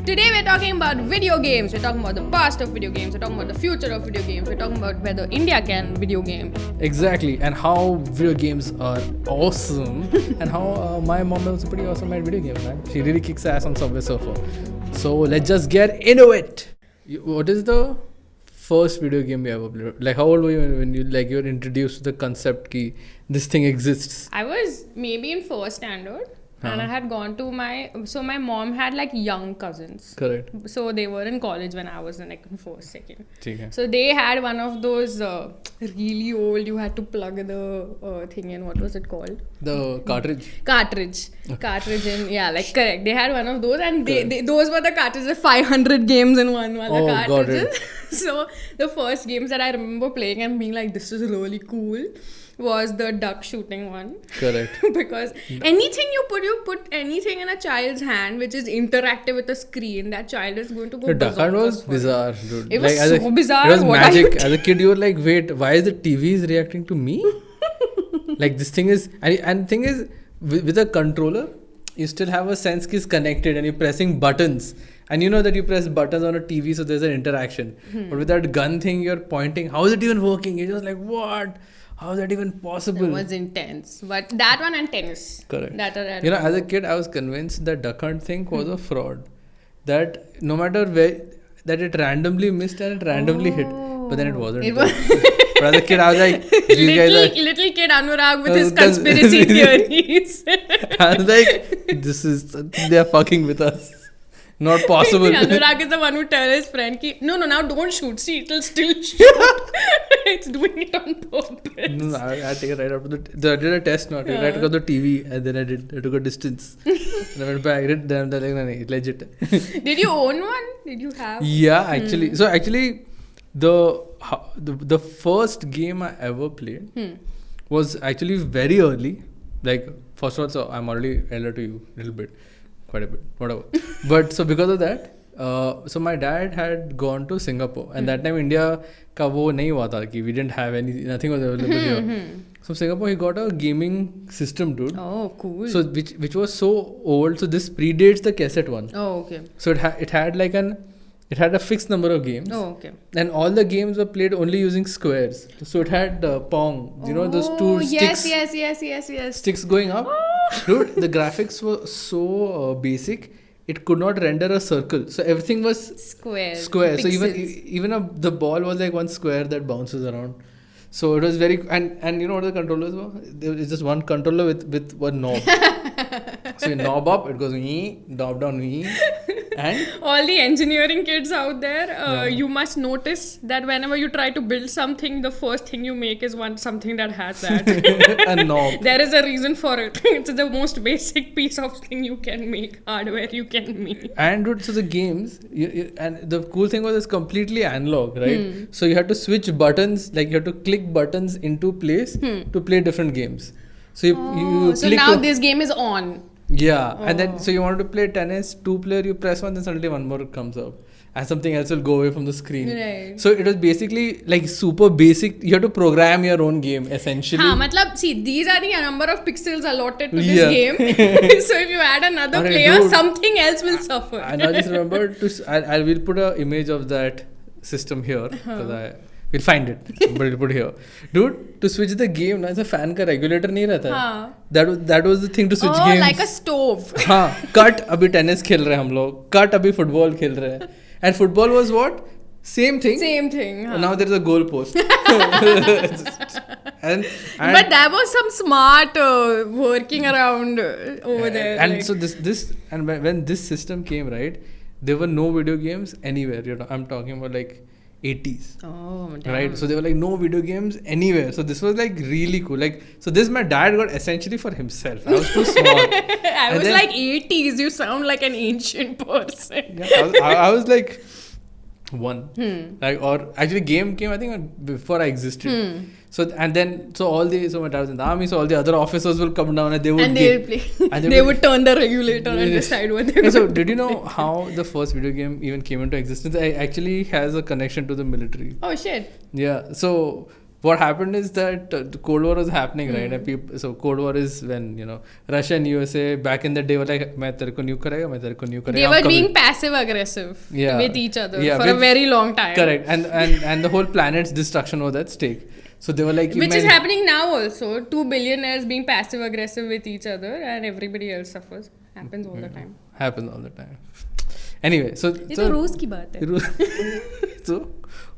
Today we're talking about video games. We're talking about the past of video games. We're talking about the future of video games. We're talking about whether India can video game. Exactly, and how video games are awesome, and how my mom is pretty awesome at video games, man. She really kicks ass on Subway Surfer. So let's just get into it. What is the first video game you ever played? Like, how old were you when you were introduced to the concept that this thing exists? I was maybe in first standard. And I had gone to my mom had like young cousins. Correct. So they were in college when I was in like first, second. Okay. So they had one of those really old, you had to plug the thing in. What was it called? The cartridge. Cartridge in, yeah, like correct. They had one of those and they those were the cartridges, 500 games in one cartridges. Got it. So the first games that I remember playing and being like, this is really cool, was the duck shooting one. Correct. Because anything you put anything in a child's hand which is interactive with a screen, that child is going to go. The duck hunt was bizarre, dude. It was so bizarre. It was magic. As a kid, you were like, wait, why is the TV reacting to me? Like, this thing is, and the thing is, with a controller, you still have a sense it's connected and you're pressing buttons. And you know that you press buttons on a TV, so there's an interaction. But with that gun thing, you're pointing. How is it even working? You're just like, what? How is that even possible? It was intense. But that one and tennis. Correct. As a kid, I was convinced that duck hunt thing was a fraud. That no matter where, that it randomly missed and it randomly hit. But then it wasn't. But as a kid, I was like, little kid Anurag with his conspiracy theories. I was like, they're fucking with us. Not possible. Anurag is the one who tells his friend, no, now don't shoot. See, it'll still shoot. It's doing it on purpose. No, I take it right after I did a test now. I took out the TV and then I took a distance. And I went back. Then I'm like, legit. Did you own one? Did you have? Yeah, actually. So actually, the first game I ever played was actually very early. Like, first of all, so I'm already elder to you a little bit. Quite a bit, whatever. But so because of that, so my dad had gone to Singapore, and that time India ka wo nahi hua tha ki we didn't have nothing was available here. So Singapore, he got a gaming system, dude. Oh, cool. So which was so old. So this predates the cassette one. Oh, okay. So it had a fixed number of games. Oh, okay. And all the games were played only using squares. So it had Pong. You know those two sticks. Yes. Sticks going up. Dude, the graphics were so basic. It could not render a circle. So everything was square. Pixels. So even the ball was like one square that bounces around. So it was very and you know what the controllers were? There was just one controller with one knob. So you knob up, it goes knob down, and all the engineering kids out there, you must notice that whenever you try to build something, the first thing you make is something that has that. A knob. There is a reason for it. It's the most basic piece of thing you can make, hardware you can make. And dude, so the games, and the cool thing was it's completely analog, right? So you had to switch buttons, like you had to click buttons into place to play different games. So you so now this game is on. Yeah, and then so you wanted to play tennis, 2-player, you press one, then suddenly one more comes up, and something else will go away from the screen. Right. So it was basically like super basic. You have to program your own game essentially. See, these are the number of pixels allotted to this game. So if you add another player, something else will suffer. And I just remember I will put an image of that system here because we'll find it, but we'll put it here. Dude, to switch the game, as a fan ka regulator nahi rehta hai. That was the thing to switch games. Like a stove. Cut, abhi tennis khel rahe hum log. Cut, abhi football khel rahe. And football was what? Same thing. And now there is a goal post. and but there was some smart working around over there. And so this and when this system came, right, there were no video games anywhere. I'm talking about like 80s. Oh, damn. Right, so there were like no video games anywhere. So this was like really cool. Like, so this my dad got essentially for himself. I was too small. I was like 80s. You sound like an ancient person. Yeah, I was like one. Like, or actually game came I think before I existed. So my dad was in the army, so all the other officers will come down and they would play. And they would turn the regulator and decide what they would So did you know how the first video game even came into existence? It actually has a connection to the military. Oh shit. Yeah. So what happened is that the Cold War was happening, right? And so Cold War is when, you know, Russia and USA back in the day were like, "मैं तेरे को nuke करेगा, मैं तेरे को nuke करेगा." They were being passive aggressive with each other for a very long time. Correct, and the whole planet's destruction was at stake. So they were like, which is happening now also. 2 billionaires being passive aggressive with each other, and everybody else suffers. Happens all the time. Happens all the time. Anyway, so रोज की बात है. So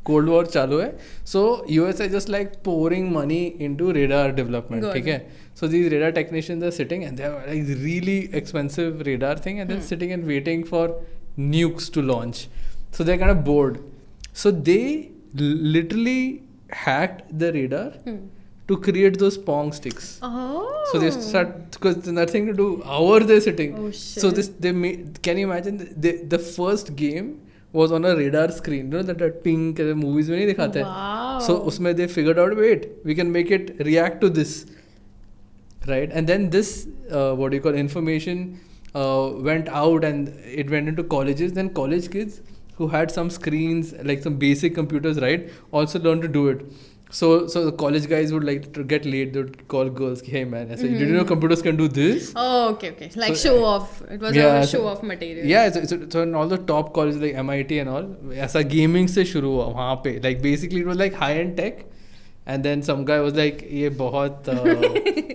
Cold War चालू है. So USA just like pouring money into radar development. Okay. So these radar technicians are sitting and they have like really expensive radar thing, and they're sitting and waiting for nukes to launch. So they're kind of bored. So they literally hacked the radar to create those Pong sticks. Oh. So they start, because there's nothing to do. Hours they're sitting. Oh shit. So they made. Can you imagine the first game was on a radar screen. You know that pink movies में नहीं दिखाते हैं. Wow. So उसमें they figured out, wait, we can make it react to this, right? And then this what do you call, information went out and it went into colleges. Then college kids who had some screens, like some basic computers, right, also learned to do it. So the college guys would like to get late. They would call girls, "Hey man, I said, did you know computers can do this?" Oh, okay. Like so, show off. It was a show off material. Yeah, so in all the top colleges like MIT and all, ऐसा gaming से शुरू हुआ वहाँ पे. Like basically it was like high end tech, and then some guy was like, "ये बहुत."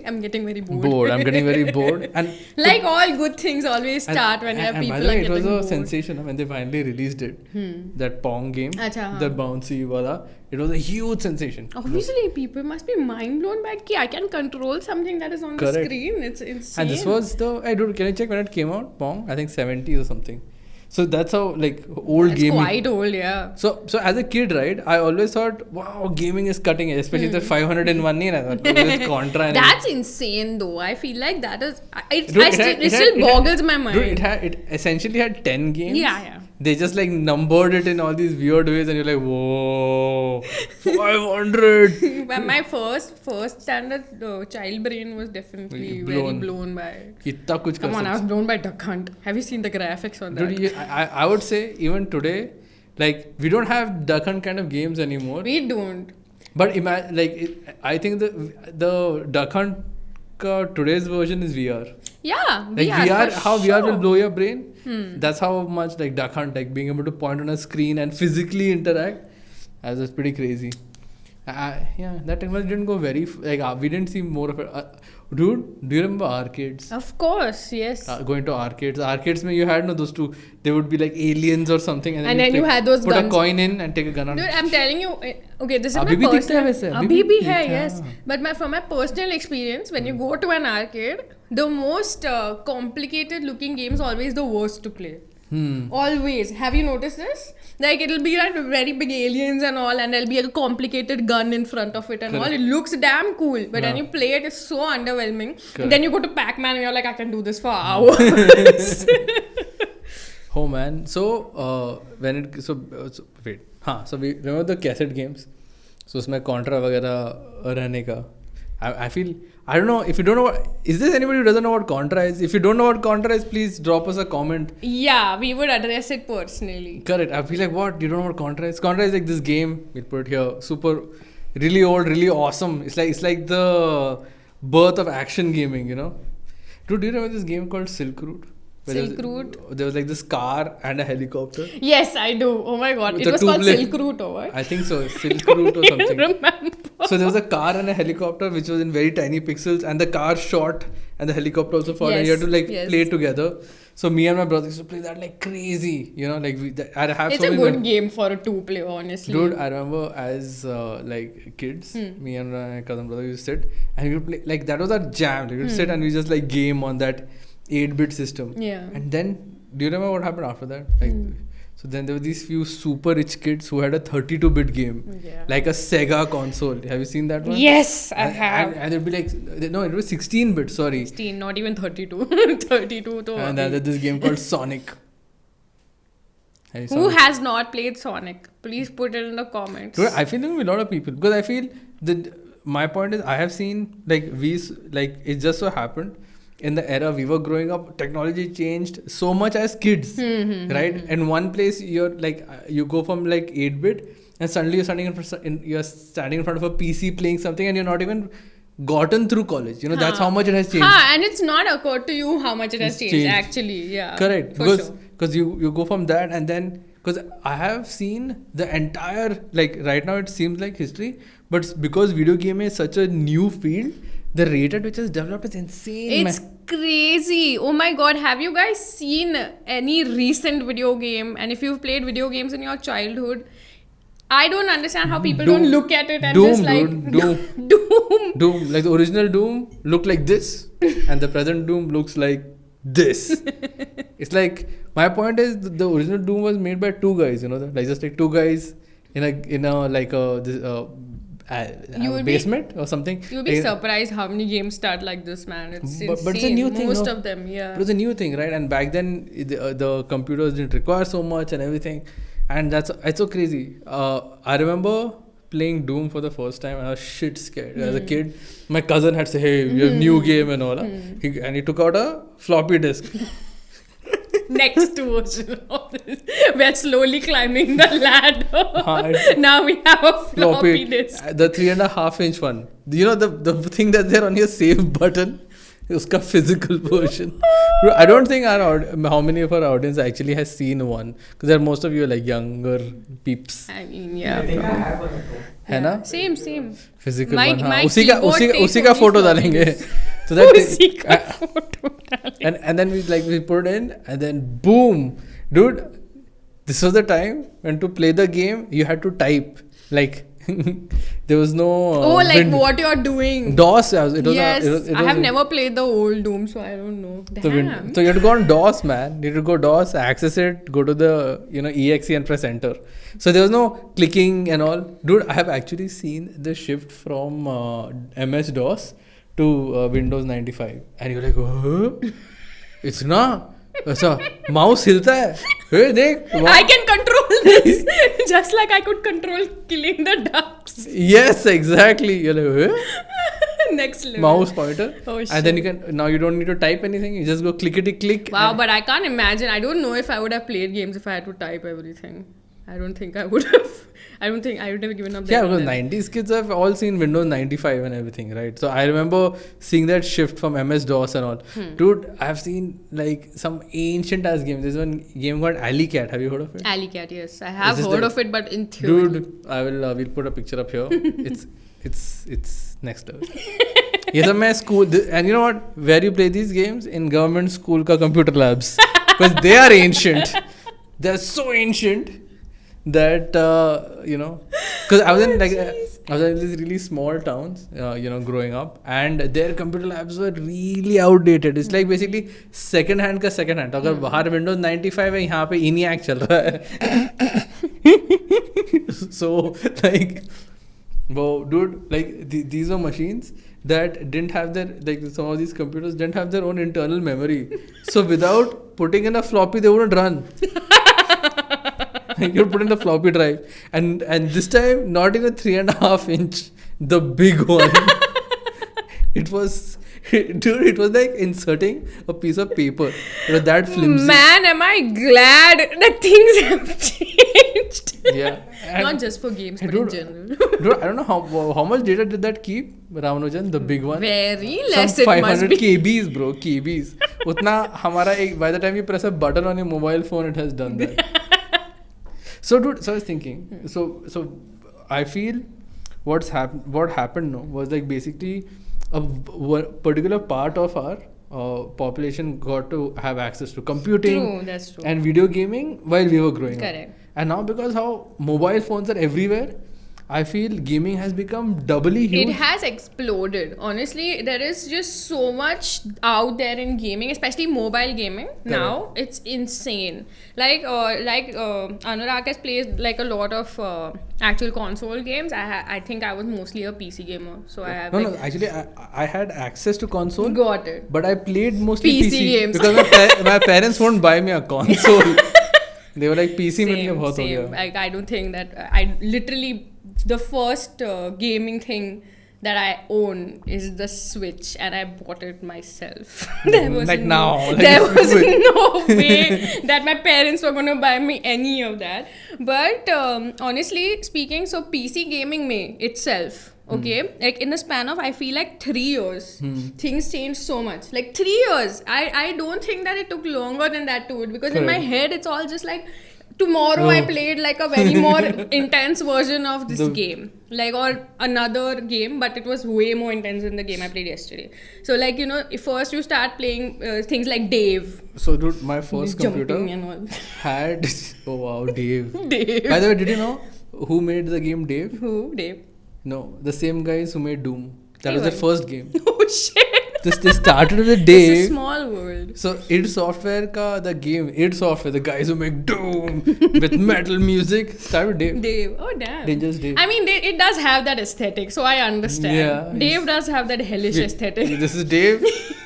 I'm getting very bored. I'm getting very bored. And like all good things always start when you have people like getting bored. It was a sensation when they finally released it. That Pong game, the bouncy wala. It was a huge sensation. Obviously, people must be mind blown by I can control something that is on the screen. It's insane. And this was can you check when it came out? Pong, I think 70s or something. So that's how like old that's gaming. Quite old, yeah. So as a kid, right, I always thought, wow, gaming is cutting edge, especially the 501 nahi na, with Contra. That's insane, though. I feel like that is. It still boggles my mind. Dude, it essentially had 10 games. Yeah. They just like numbered it in all these weird ways, and you're like, whoa, 500. But my first standard child brain was definitely very blown by it. Come on, I was blown by Duck Hunt. Have you seen the graphics on that? Dude, I would say even today, like we don't have Duck Hunt kind of games anymore. We don't. But imagine, I think the Duck Hunt today's version is VR. Yeah, like VR, how VR will blow your brain. That's how much like Duck Hunt, like being able to point on a screen and physically interact. That was pretty crazy. Yeah, that technology didn't go very we didn't see more of it. Dude, do you remember arcades? Of course, yes. Going to arcades. Arcades, you had those two. They would be like aliens or something, and then you had those put guns. a coin in and take a gun out. Dude, I'm telling you. Okay, this is Abhi my personal. Abhi bhi hai, yes. But from my personal experience, when you go to an arcade, the most complicated looking game is always the worst to play. Always. Have you noticed this? Like it'll be like very big aliens and all, and there'll be a complicated gun in front of it and all. It looks damn cool, but when you play it, it's so underwhelming. And then you go to Pac-Man and you're like, I can do this for hours. Oh man. So wait. So we remember the cassette games. So उसमें Contra वगैरह रहने का. I feel, I don't know, if you don't know is there anybody who doesn't know what Contra is? If you don't know what Contra is, please drop us a comment. Yeah, we would address it personally. Correct. I feel like, what? You don't know what Contra is? Contra is like this game, we'll put it here, super, really old, really awesome. It's like the birth of action gaming, you know? Dude, do you remember this game called Silk Route? There was like this car and a helicopter. Yes, I do. Oh my god. It was called Silk Route or what? I think so. Silk Route or something. I remember. So there was a car and a helicopter which was in very tiny pixels, and the car shot and the helicopter also fought, and you had to play together. So me and my brother used to play that like crazy, you know, like I'd have it's a good game for a two-player, honestly. Dude, I remember as like kids, me and my cousin brother used to sit and we would play, like that was our jam. We would sit and we just like game on that 8-bit system. Yeah. And then, do you remember what happened after that? Like, so then there were these few super rich kids who had a 32-bit game, like a Sega console. Have you seen that one? Yes, I have. And it'd be like, no, it was 16-bit. Sorry, 16, not even 32. 32. And then there's this game called Sonic. Who has not played Sonic? Please put it in the comments. Dude, I feel like a lot of people, because I feel that my point is I have seen it just so happened. In the era we were growing up, technology changed so much as kids, right? And one place you're like, you go from like 8-bit and suddenly you're standing in front of a PC playing something, and you're not even gotten through college. You know, that's how much it has changed. And it's not occurred to you how much it has changed. Actually. Yeah. Correct. Because you go from that, and then because I have seen the entire, like right now it seems like history, but because video game is such a new field, the rate at which it's developed is insane. It's crazy. Oh my god, have you guys seen any recent video game? And if you've played video games in your childhood, I don't understand how people don't look at it and just like Doom. Like the original Doom looked like this, and the present Doom looks like this. It's like, my point is, the original Doom was made by two guys. You know, like just like two guys in a like a basement or something. You'll be surprised how many games start like this, man. It's insane. But it's a new thing. Most of them, yeah. But it's a new thing, right? And back then, the computers didn't require so much and everything. And it's so crazy. I remember playing Doom for the first time, and I was shit scared. As a kid, my cousin had said, "Hey, we have new game and all." And he took out a floppy disk. Next version of this, we're slowly climbing the ladder. Now we have a floppy disk. The 3.5-inch one. You know the thing that's there on your save button? Uska physical version. I don't think how many of our audience actually has seen one, because most of you are like younger peeps. I mean, yeah. I think I have one at home. है ना? Same. Physical one. हाँ. उसी का photo डालेंगे. So that and then we put it in, and then boom, dude. This was the time when to play the game you had to type, like. There was no what you're doing. DOS. I have never played the old Doom, so I don't know. Damn. So you had to go on DOS, man. You had to go DOS, access it, go to the exe and press enter. So there was no clicking and all. Dude, I have actually seen the shift from MS DOS to Windows 95, and you're like, huh? It's not. अच्छा mouse हिलता है देख I can control this just like I could control killing the ducks. Yes, exactly. You're like, next level. Mouse pointer. Oh, shit. And then now you don't need to type anything, you just go clickety click. Wow, but I can't imagine. I don't know if I would have played games if I had to type everything. I don't think I would have. I don't think I would have given up. Yeah, because 90's kids have all seen Windows 95 and everything, right? So I remember seeing that shift from MS-DOS and all. Dude, I've seen like some ancient ass games. There's one game called Alley Cat. Have you heard of it? Alley Cat, yes. I have heard of it, but in theory. Dude, we'll put a picture up here. It's next level. Yes, I'm school. And you know what? Where you play these games? In government school ka computer labs. Because they are ancient. They're so ancient that because I was in these really small towns growing up, and their computer labs were really outdated. It's like basically second hand अगर बाहर Windows 95 है यहाँ पे ENIAC चल रहा है. So like, wow, dude, like these are machines that didn't have some of these computers didn't have their own internal memory, so without putting in a floppy they wouldn't run. You put in the floppy drive, and this time not in a 3.5-inch, the big one. It was like inserting a piece of paper. It was that flimsy. Man, am I glad that things have changed. Yeah. Not just for games, but in general. Dude, I don't know how much data did that keep, Ramanujan, the big one? Very less. Some 500 KBs, bro. KBs. Utna hamara by the time you press a button on your mobile phone, it has done that. So, dude, I was thinking. So I feel what happened now was like basically a particular part of our population got to have access to computing. True, that's true. And video gaming while we were growing up. Correct. And now because how mobile phones are everywhere, I feel gaming has become doubly huge. It has exploded. Honestly, there is just so much out there in gaming, especially mobile gaming. Now it's insane. Like Anurag has played like a lot of actual console games. I think I was mostly a PC gamer, so I have. No, actually, I had access to console. Got it. But I played mostly PC games because my parents won't buy me a console. They were like PC में लिए बहुत हो गया. Like I don't think that I literally. The first gaming thing that I own is the Switch, and I bought it myself. There was like no, now. Like there was no way that my parents were going to buy me any of that. But honestly speaking, so PC gaming itself, okay, like in the span of I feel like 3 years, things changed so much. Like 3 years. I don't think that it took longer than that to it, because in my head it's all just like, tomorrow I played like a very more intense version of this game, like, or another game, but it was way more intense than the game I played yesterday. So like, you know, first you start playing things like Dave. So dude, my first computer and all. had oh wow, Dave. Dave. By the way, did you know who made the game Dave? Who? Dave. No, the same guys who made Doom. That was their first game. Oh shit. They started with a Dave. It's a small world. So id Software the game, id Software, the guys who make Doom with metal music, started with Dave. Dave. Oh damn. Dangerous Dave. I mean, it does have that aesthetic, so I understand. Yeah, Dave does have that hellish aesthetic. This is Dave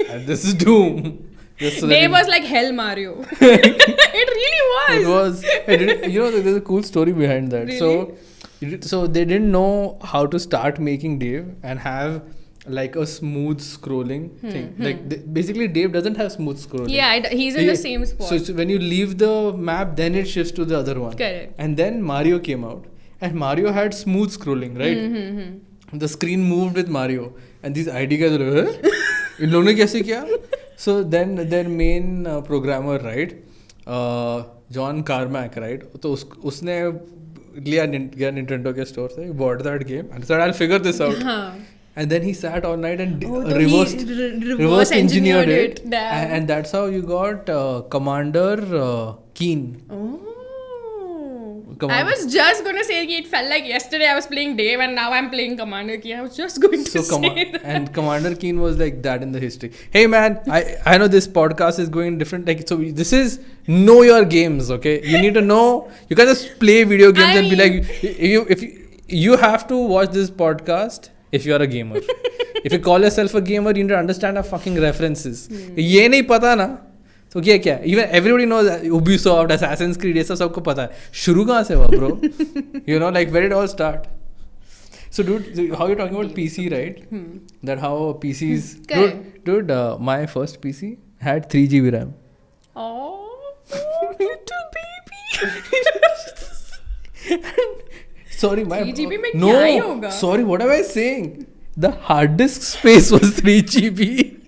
and this is Doom. Dave was like Hell Mario. It really was. It was. You know, there's a cool story behind that. Really? So they didn't know how to start making Dave and have like a smooth scrolling thing. Like basically Dave doesn't have smooth scrolling. Yeah, he's in the same spot. So when you leave the map, then it shifts to the other one. Correct. And then Mario came out, and Mario had smooth scrolling, right? The screen moved with Mario, and these ID guys were like, "In लोगों ने कैसे किया?" So then their main programmer, right, John Carmack, right? तो उसने गया Nintendo के store से, bought that game and said, "I'll figure this out." And then he sat all night and reverse engineered it. And that's how you got Commander Keen. Oh. I was just going to say it felt like yesterday I was playing Dave and now I'm playing Commander Keen. I was just going to say that. And Commander Keen was like that in the history. Hey man, I know this podcast is going different. Like, so this is know your games, okay? You need to know. You can't just play video games and be like, if you have to watch this podcast if you are a gamer. If you call yourself a gamer, you need to understand our fucking references. ये नहीं पता ना तो क्या even everybody knows Ubisoft, Assassin's Creed, ये सब सबको पता है. शुरू कहाँ से हुआ bro? You know, like where did it all start? So dude, how you're talking about PC, right? That how PCs dude, my first PC had 3 GB RAM. Oh, little baby. Sorry, my 3 GB में क्या ही होगा? Sorry, what am I saying? The hard disk space was 3 GB.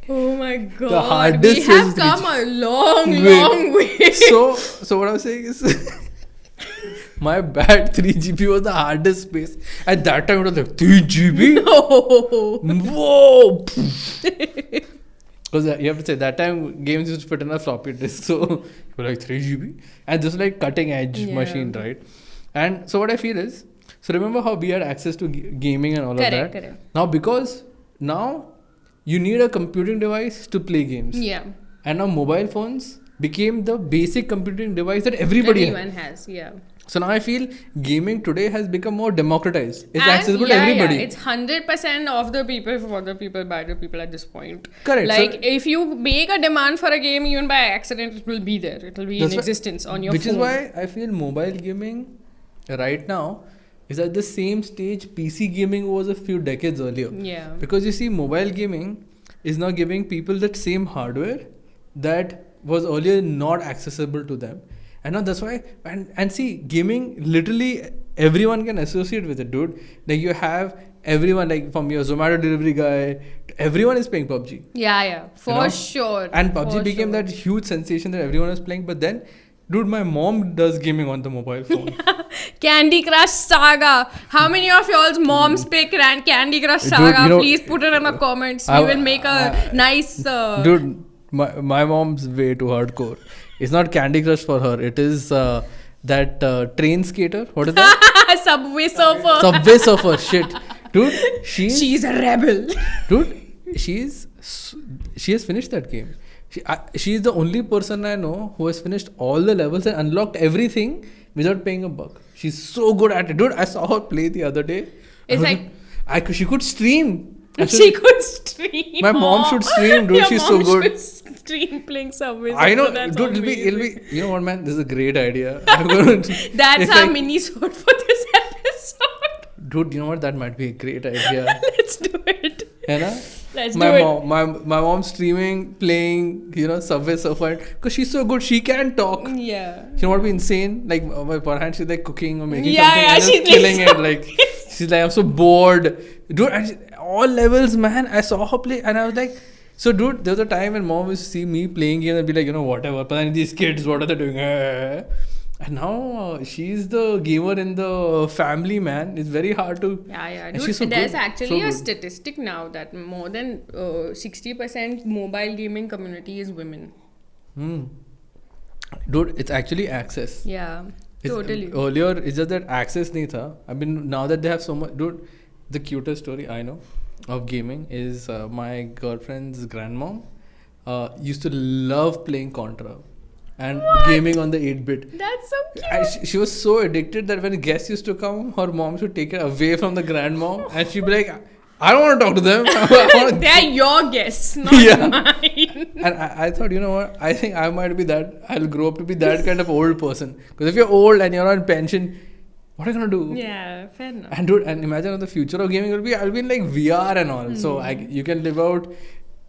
Oh my god. The hard disk we have come a long way. So what I'm saying is my bad 3 GB was the hard disk space. At that time it was like 3 GB? No. Whoa. Because you have to say that time games used to fit in a floppy disk, so you were like 3 GB, and this was like cutting edge machine, right? And so what I feel is, so remember how we had access to gaming and all of that. Correct. Now because you need a computing device to play games. Yeah. And now mobile phones became the basic computing device that everyone has. Yeah. So now I feel gaming today has become more democratized. It's accessible to everybody. Yeah. It's 100% of the people, for the people, by the people at this point. Correct. Like if you make a demand for a game even by accident, it will be there. It will be in existence on your phone. Which is why I feel mobile gaming right now is at the same stage PC gaming was a few decades earlier. Yeah. Because you see, mobile gaming is now giving people that same hardware that was earlier not accessible to them. And now that's why, and see, gaming, literally everyone can associate with it, dude. Like you have everyone, like from your Zomato delivery guy, everyone is playing PUBG. Yeah, for sure. And PUBG became that huge sensation that everyone was playing. But then, dude, my mom does gaming on the mobile phone. Candy Crush Saga. How many of y'all's moms pick Candy Crush Saga? Dude, please put it in the comments. We will make a nice... Dude, my mom's way too hardcore. It's not Candy Crush for her. It is that train skater. What is that? Subway Surfer. Subway Surfer. Shit. Dude, she's a rebel. Dude, she has finished that game. She is the only person I know who has finished all the levels and unlocked everything without paying a buck. She's so good at it. Dude, I saw her play the other day. It's like... she could stream. She could stream. My mom should stream, dude. She's so good. Should stream playing Subway. I know, dude. It'll be. You know what, man? This is a great idea. That's our mini-sode for this episode. dude, you know what? That might be a great idea. Let's do it. You know? Let's my do it. mom, my mom streaming, playing, Subway Surfer, because she's so good. She can talk. Yeah. You know what would be insane? Like, my per hand, she's like cooking or making Yeah, something yeah, and she's just killing like it. Like, she's like, I'm so bored. Dude, all levels, man. I saw her play and I was like, so dude, there was a time when mom used to see me playing games and be like, whatever. But these kids, what are they doing? And now she's the gamer in the family, man. It's very hard to. Yeah. And Dude, she's so there's good. actually So a good. statistic now that more than 60% mobile gaming community is women. Dude, it's actually access. Yeah, It's, totally. Earlier, it's just that access nahi tha. I mean, now that they have so much. Dude, the cutest story I know of gaming is my girlfriend's grandmom used to love playing Contra and gaming on the 8-bit. That's so cute. And she was so addicted that when guests used to come, her mom should take it away from the grandmom and she'd be like, I don't want to talk to them. They're your guests, not mine. And I thought, you know what? I think I might be that. I'll grow up to be that kind of old person. Because if you're old and you're on pension, what are you gonna do? Yeah, fair enough. And dude, and imagine what the future of gaming will be. I'll be in like VR and all. So you can live out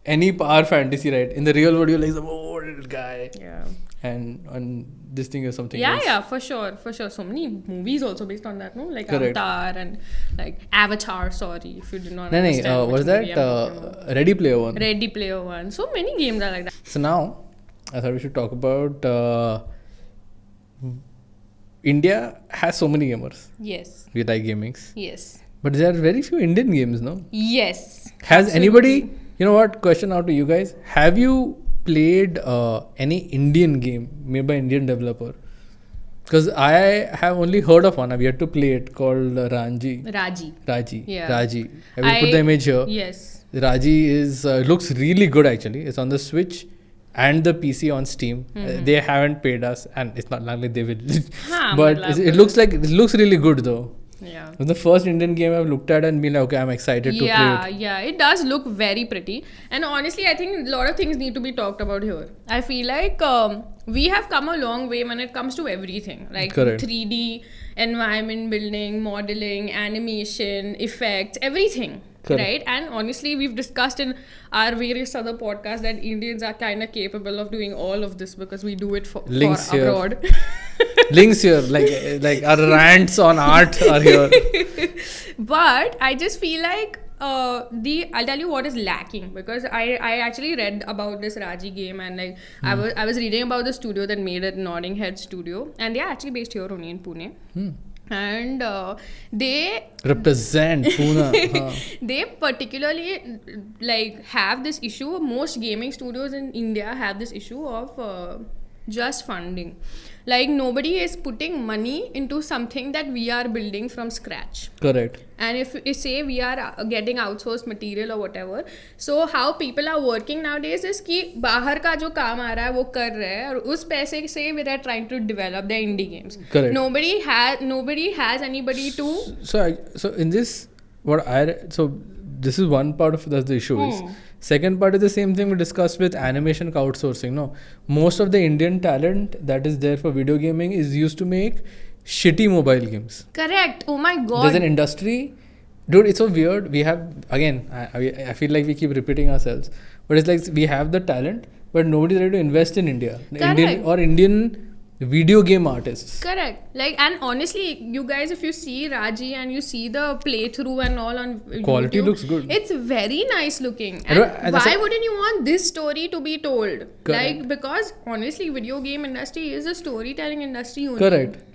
any power fantasy, right? In the real world, you're like some old guy. Yeah. And this thing is something else. Yeah, for sure. So many movies also based on that, no? Like Correct. Avatar and like Avatar, sorry, if you did not No, understand. was which that movie I'm talking about. Ready Player One? Ready Player One. So many games are like that. So now, I thought we should talk about India has so many gamers. Yes. We like gamings. Yes. But there are very few Indian games, no? Yes. Has Absolutely. anybody, you know what, question out to you guys. Have you played any Indian game made by Indian developer? Because I have only heard of one. I've yet to play it, called Raji. Yeah. Raji. I will put the image here. Yes. Raji is looks really good actually. It's on the Switch and the PC on Steam. They haven't paid us, and it's not likely they will. But it looks really good though. Yeah. It's the first Indian game I've looked at and been like, okay, I'm excited to play it. Yeah, it does look very pretty. And honestly, I think a lot of things need to be talked about here. I feel like we have come a long way when it comes to everything. Like Correct. 3D, environment building, modeling, animation, effects, everything. Correct. Right? And honestly, we've discussed in our various other podcasts that Indians are kind of capable of doing all of this because we do it for abroad. Links here, like our rants on art are here. But I just feel like I'll tell you what is lacking, because I actually read about this Raji game, and like I was reading about the studio that made it, Nodding Head Studio, and they are actually based here only in Pune. And they represent Pune. They particularly like have this issue. Most gaming studios in India have this issue of just funding. Like nobody is putting money into something that we are building from scratch. Correct. And if say we are getting outsourced material or whatever, so how people are working nowadays is कि बाहर का जो काम आ रहा है वो कर रहे हैं और उस पैसे से we are trying to develop their indie games. Correct. Nobody has anybody to. So in this, this is one part of the issue is. Second part is the same thing we discussed with animation outsourcing. No, most of the Indian talent that is there for video gaming is used to make shitty mobile games. Correct. Oh my god. There's an industry, dude. It's so weird. We have, again, I feel like we keep repeating ourselves, but it's like we have the talent, but nobody's ready to invest in India. Indian video game artists. Correct. Like, and honestly, you guys, if you see Raji and you see the playthrough and all on Quality YouTube, looks good. It's very nice looking. And why wouldn't you want this story to be told? Correct. Like, because honestly, video game industry is a storytelling industry only. Correct.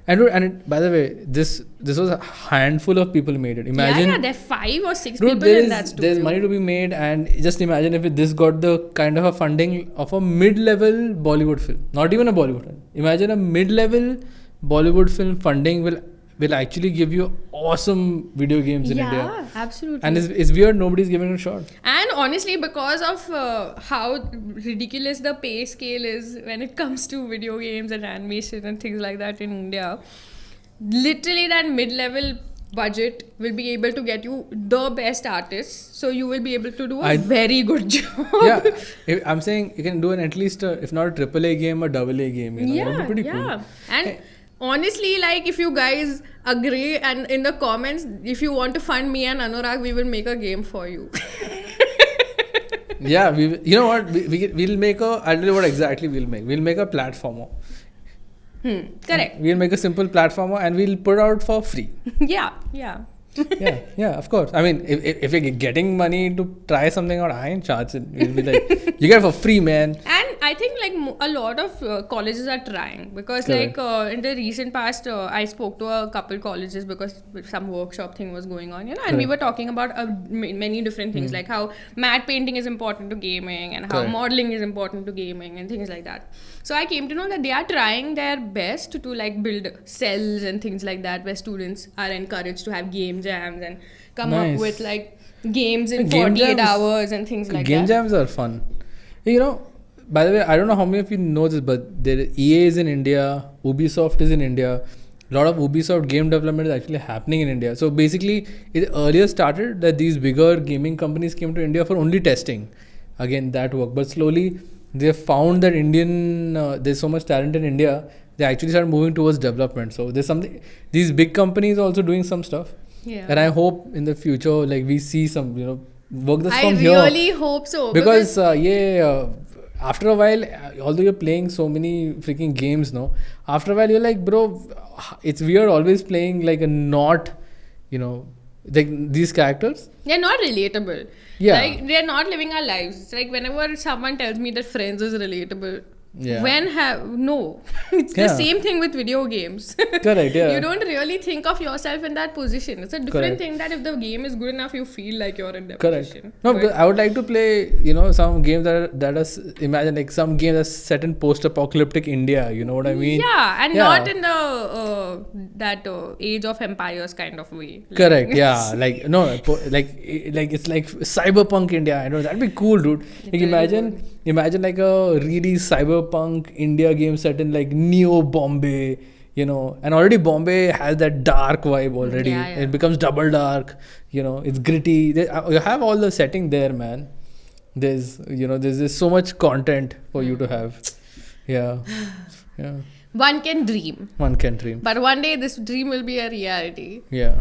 And by the way, this was a handful of people made it. Imagine, there are 5 or 6 dude, people in that studio. there's money to be made, and just imagine if this got the kind of a funding of a mid-level Bollywood film. Not even a Bollywood film. Imagine a mid-level Bollywood film funding will actually give you awesome video games in India. Yeah, absolutely. And it's weird nobody's giving it a shot. And honestly, because of how ridiculous the pay scale is when it comes to video games and animation and things like that in India, literally that mid-level budget will be able to get you the best artists. So you will be able to do a very good job. Yeah, I'm saying you can do at least, if not a AAA game, a AA game. That would be pretty cool. And Honestly, like if you guys agree and in the comments, if you want to fund me and Anurag, we will make a game for you. Yeah, you know what? We'll make a. I'll tell you what exactly we'll make. We'll make a platformer. Correct. We'll make a simple platformer and we'll put it out for free. Yeah. Yeah, of course. I mean, if you're getting money to try something out, I ain't charging. We'll be like, you get it for free, man. And I think like a lot of colleges are trying because Correct. like in the recent past, I spoke to a couple colleges because some workshop thing was going on, and we were talking about many different things like how matte painting is important to gaming and how Correct. modeling is important to gaming and things like that. So I came to know that they are trying their best to like build cells and things like that where students are encouraged to have game jams and come Nice. up with like games in Game 48 jams- hours and things like Game that. jams are fun. You know, by the way, I don't know how many of you know this, but EA is in India, Ubisoft is in India. A lot of Ubisoft game development is actually happening in India. So basically, it earlier started that these bigger gaming companies came to India for only testing. Again, that worked. But slowly, they found that there's so much talent in India, they actually started moving towards development. So there's something, these big companies are also doing some stuff. Yeah. And I hope in the future, like we see some, work this I from here. really hope so. Because after a while, although you're playing so many freaking games now, after a while you're like, bro, it's weird always playing like a not, like these characters. they're not relatable. Yeah. Like they're not living our lives. It's like whenever someone tells me that Friends is relatable, Yeah. no. It's the Yeah. same thing with video games. Correct, yeah. You don't really think of yourself in that position. It's a different Correct. thing that if the game is good enough, you feel like you're in that Correct. position. No, But- because I would like to play, some games that are imagine like some game that's set in post-apocalyptic India. You know what I mean? Yeah, and Yeah. not in the that Age of Empires kind of way. Like- Correct. Yeah. Like no. Like it's like cyberpunk India. I know that'd be cool, dude. Like Very imagine like a really cyberpunk India game set in like Neo Bombay. And already Bombay has that dark vibe already. Yeah, yeah. It becomes double dark. It's gritty. You have all the setting there, man. There's so much content for you to have. Yeah. One can dream. One can dream. But one day this dream will be a reality. Yeah.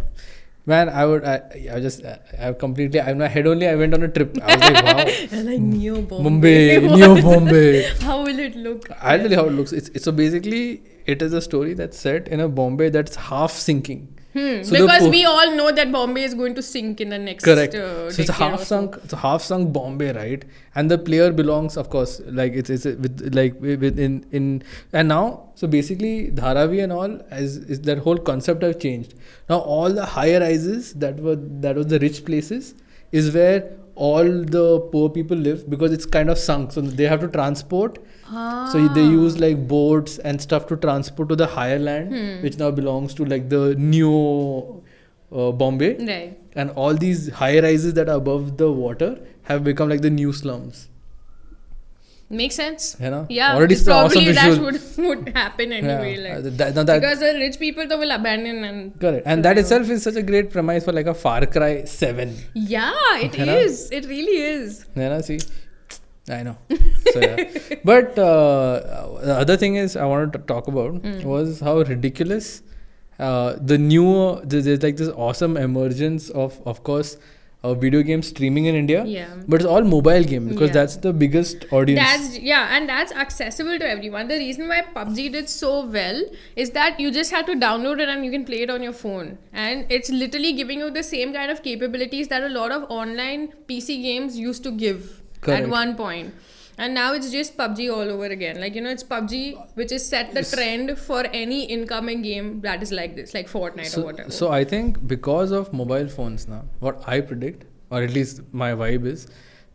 Man, in my head only, I went on a trip. I was like, wow. Like Neo Bombay, Neo Bombay. How will it look? I'll tell you how it looks. It's so basically, it is a story that's set in a Bombay that's half sinking. So Because we all know that Bombay is going to sink in the next Correct. decade So it's a half or sunk. It's a half sunk Bombay, right? And the player belongs, of course, like it's with like within and now. So basically, Dharavi and all is that whole concept have changed. Now all the high rises that was the rich places is where all the poor people live because it's kind of sunk. So they have to transport. So they use like boats and stuff to transport to the higher land, which now belongs to like the new Bombay. Right. And all these high rises that are above the water have become like the new slums. Makes sense. You know? Yeah. Already it's an probably awesome that visual. would happen anyway. Like, That- because the rich people though will abandon and correct. And that itself is such a great premise for like a Far Cry 7. yeah, it You know? is. It really is. See, I know. So yeah. But the other thing is I wanted to talk about was how ridiculous there's like this awesome emergence of course, video game streaming in India. Yeah. But it's all mobile game because Yeah. that's the biggest audience. And that's accessible to everyone. The reason why PUBG did so well is that you just have to download it and you can play it on your phone. And it's literally giving you the same kind of capabilities that a lot of online PC games used to give Correct. at one point. And now it's just PUBG all over again. Like, it's PUBG which is set the trend for any incoming game that is like this, like Fortnite or whatever. So I think because of mobile phones now, what I predict, or at least my vibe is,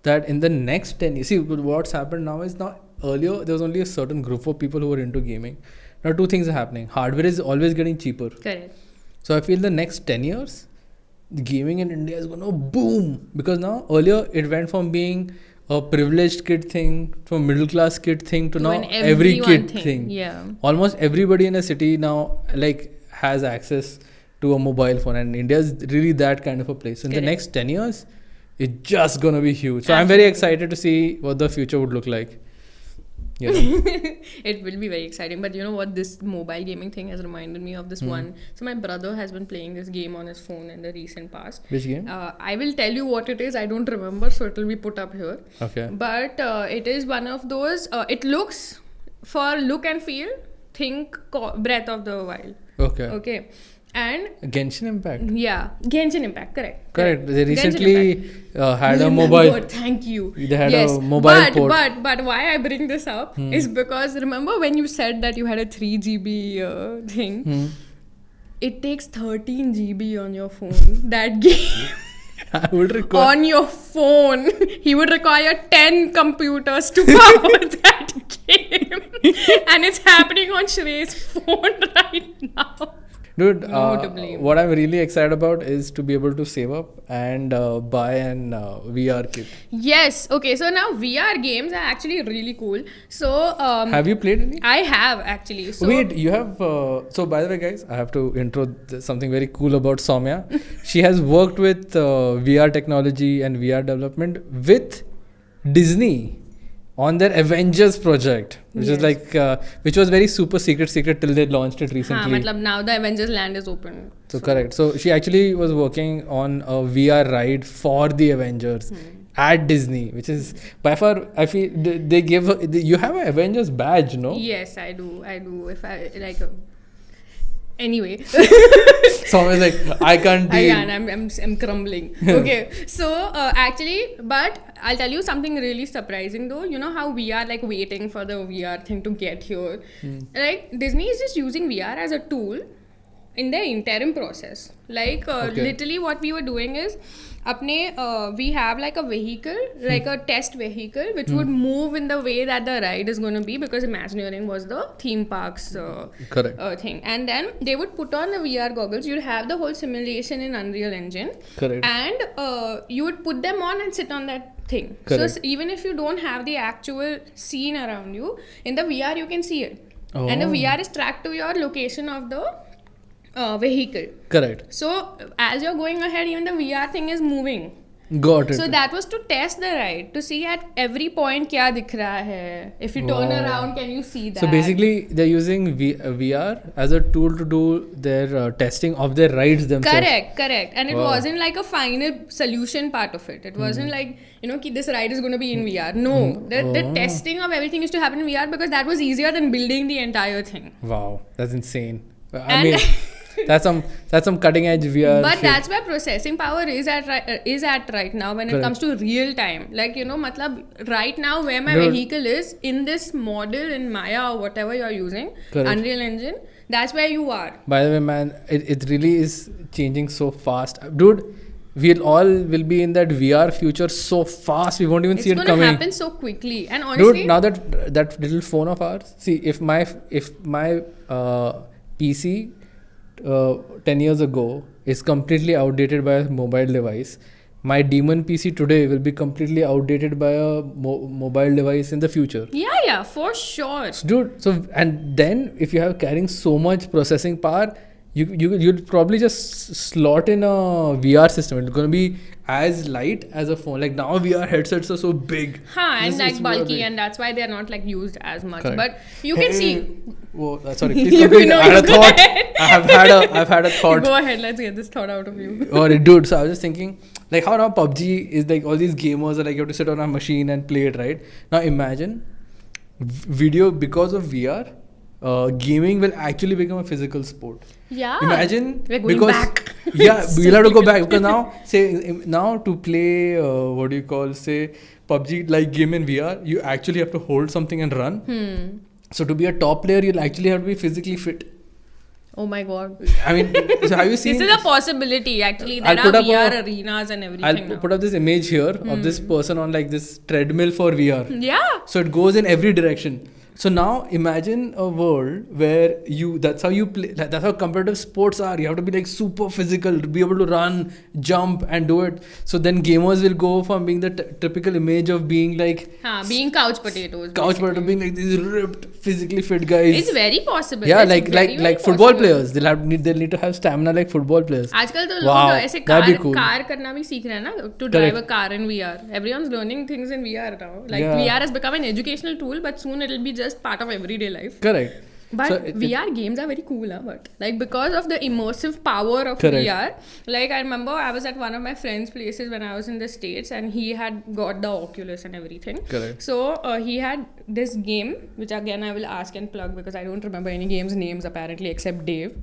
that in the next 10 years, see what's happened now is now earlier there was only a certain group of people who were into gaming. Now two things are happening. Hardware is always getting cheaper. Correct. So I feel the next 10 years, the gaming in India is going to boom. Because now earlier it went from being a privileged kid thing, from middle class kid thing to now an every everyone kid thing. Yeah. Almost everybody in a city now like has access to a mobile phone, and India is really that kind of a place. In the Correct. next 10 years, it's just going to be huge. So I'm very excited to see what the future would look like. You know? It will be very exciting. But you know what? This mobile gaming thing has reminded me of this one. So my brother has been playing this game on his phone in the recent past. Which game? I will tell you what it is. I don't remember, so it will be put up here. Okay. But it is one of those. It looks, for look and feel, think Breath of the Wild. Okay. Okay. And Genshin Impact. yeah, Genshin Impact, correct. They Genshin recently had a Remember, mobile. Thank you. They had a mobile port. But why I bring this up is because remember when you said that you had a 3 GB thing? It takes 13 GB on your phone. That game. I would require. On your phone. He would require 10 computers to power that game. And it's happening on Shrey's phone right now. Dude, No to blame. what I'm really excited about is to be able to save up and buy an VR kit. Yes. Okay. So now VR games are actually really cool. So Have you played any? I have actually. So Wait, you have. So, by the way, guys, I have to intro something very cool about Soumya. She has worked with VR technology and VR development with Disney on their Avengers project, which is like, which was very super secret till they launched it recently. matlab now the Avengers land is open. So correct. So she actually was working on a VR ride for the Avengers at Disney, which is by far, I feel they give her, you have an Avengers badge, no? Yes, I do. If I like. Anyway. So I was like, I can't deal. I'm crumbling. Okay. So actually, but I'll tell you something really surprising though. You know how we are like waiting for the VR thing to get here. Like Disney is just using VR as a tool in their interim process. Like literally what we were doing is we have like a vehicle, like a test vehicle, which would move in the way that the ride is going to be, because Imagineering was the theme park's thing. And then they would put on the VR goggles. You'd have the whole simulation in Unreal Engine. Correct. And you would put them on and sit on that thing. Correct. So even if you don't have the actual scene around you, in the VR you can see it. And the VR is tracked to your location of the vehicle. Correct. So as you're going ahead, even the VR thing is moving. Got it. So that was to test the ride, to see at every point kya dikh raha hai. If you turn around, can you see that? So basically, they're using VR as a tool to do their testing of their rides themselves. Correct. And it wasn't like a final solution part of it. It wasn't like, ki this ride is going to be in VR. No. The testing of everything used to happen in VR because that was easier than building the entire thing. Wow, that's insane. I mean, that's some cutting edge VR. But shit. that's where processing power is at right now when it comes to real time. Like, matlab, right now where my vehicle is, in this model in Maya or whatever you're using, Unreal Engine, that's where you are. By the way, man, it really is changing so fast. Dude, will be in that VR future so fast, we won't even see it coming. It's going to happen so quickly. And honestly... Dude, now that little phone of ours, see, if my PC 10 years ago is completely outdated by a mobile device, my demon PC today will be completely outdated by a mobile device in the future. Yeah, for sure. Dude, so and then if you have carrying so much processing power, you'd probably just slot in a VR system. It's going to be as light as a phone. Like now VR headsets are so big. And like bulky, and that's why they're not like used as much. Correct. But you can see. Whoa, sorry, please complete. I had a thought. I've had a thought. Go ahead, let's get this thought out of you. Alright, dude. So I was just thinking, like how now PUBG is like all these gamers are like you have to sit on a machine and play it, right? Now imagine video because of VR. Gaming will actually become a physical sport. Yeah. Imagine we're going back. Yeah, we'll have to go back because now to play PUBG like game in VR, you actually have to hold something and run. So to be a top player, you'll actually have to be physically fit. Oh my god. I mean, so have you seen? This is a possibility actually. There are VR arenas and everything. I'll put up this image here of this person on like this treadmill for VR. Yeah. So it goes in every direction. So now imagine a world where that's how you play, that's how competitive sports are. You have to be like super physical to be able to run, jump and do it. So then gamers will go from being the typical image of being like being couch potatoes. Couch potato, being like these ripped, physically fit guys. It's very possible. Yeah, it's like football players. They'll need to have stamina like football players. आजकल तो Wow, लोग ऐसे that'd be cool. Car करना भी सीख रहे हैं ना, to drive a car in VR. Everyone's learning things in VR now. Like VR has become an educational tool, but soon it'll be just part of everyday life. Correct. But VR games are very cool, but like because of the immersive power of VR, like I remember I was at one of my friend's places when I was in the States, and he had got the Oculus and everything. Correct. So he had this game, which again I will ask and plug because I don't remember any games names apparently except Dave.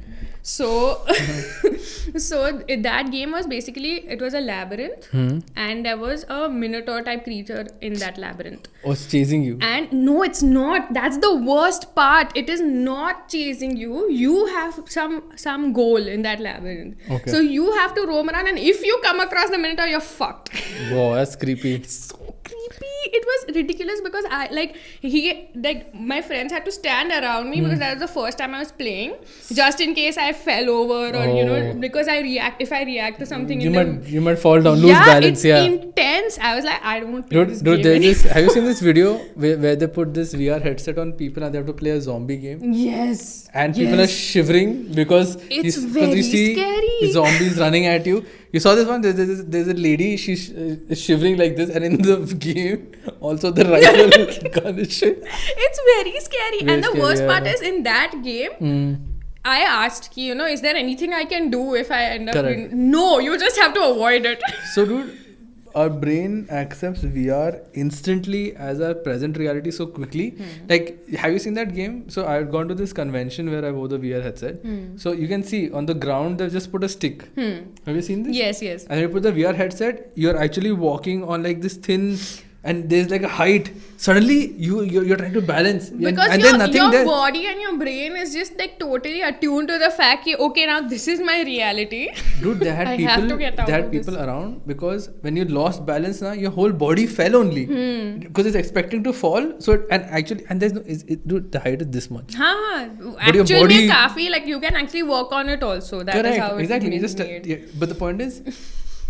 So that game was basically, it was a labyrinth, and there was a minotaur type creature in that labyrinth. Oh, it's chasing you. And no, it's not. That's the worst part. It is not chasing you. You have some goal in that labyrinth. Okay. So you have to roam around, and if you come across the minotaur, you're fucked. Wow, that's creepy. So creepy. It was ridiculous because my friends had to stand around me because that was the first time I was playing, just in case I fell over or because if I react to something, you might fall down, lose balance. It's intense. I was like, I don't want to play this game. Have you seen this video where they put this VR headset on people and they have to play a zombie game? Yes. And people are shivering because it's very scary. Zombies running at you. You saw this one? There's a lady, she's shivering like this, and in the game, also the rifle gun is shit. It's very scary. And the worst part is, in that game, I asked, is there anything I can do if I end up No, you just have to avoid it. So dude, our brain accepts VR instantly as our present reality so quickly. Like, have you seen that game? So I had gone to this convention where I wore the VR headset. So you can see on the ground they've just put a stick. Have you seen this? Yes. And you put the VR headset, you're actually walking on like this thin, and there's like a height. Suddenly you're trying to balance. Because and your body and your brain is just like totally attuned to the fact that, okay, now this is my reality. Dude, they had people around because when you lost balance now, your whole body fell only. Because it's expecting to fall. So there's no, dude, the height is this much. Actually, like you can actually work on it also. That is how exactly. It's made. But the point is,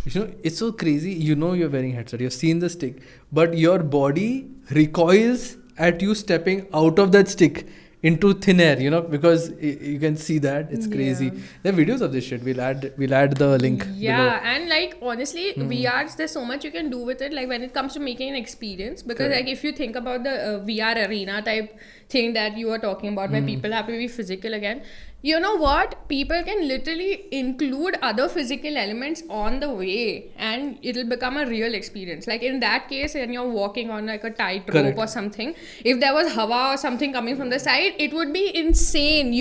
it's so crazy. You're wearing headset. You've seen the stick, but your body recoils at you stepping out of that stick into thin air. Because you can see that. It's crazy. There are videos of this shit. We'll add the link. Yeah, below. And like honestly, VR, there's so much you can do with it. Like when it comes to making an experience, because like if you think about the VR arena type thing that you were talking about, where people have to be physical again. You know what? People can literally include other physical elements on the way and it'll become a real experience. Like in that case, when you're walking on like a tight rope or something, if there was hawa or something coming from the side, it would be insane.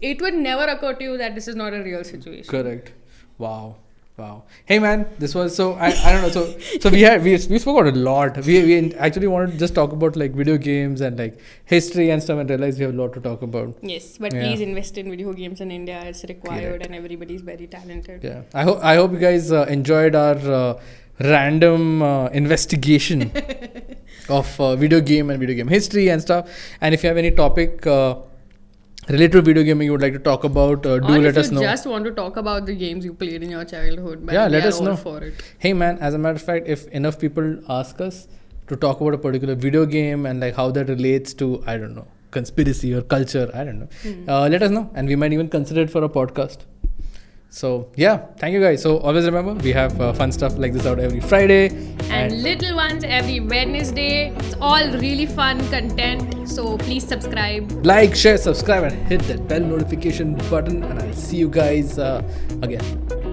It would never occur to you that this is not a real situation. Correct. Wow. Hey man, this was I don't know. So we spoke about a lot. We actually wanted to just talk about like video games and like history and stuff, and realized we have a lot to talk about. Yes, but please invest in video games in India. It's required, and everybody's very talented. Yeah, I hope you guys enjoyed our random investigation of video game and video game history and stuff. And if you have any topic related to video gaming you would like to talk about, let us know. Or if you just want to talk about the games you played in your childhood, let us know. For it. Hey man, as a matter of fact, if enough people ask us to talk about a particular video game and like how that relates to, I don't know, conspiracy or culture, I don't know, let us know, and we might even consider it for a podcast. So thank you guys. So always remember, we have fun stuff like this out every Friday and little ones every Wednesday. It's all really fun content, so please subscribe, like, share, subscribe, and hit that bell notification button, and I'll see you guys again.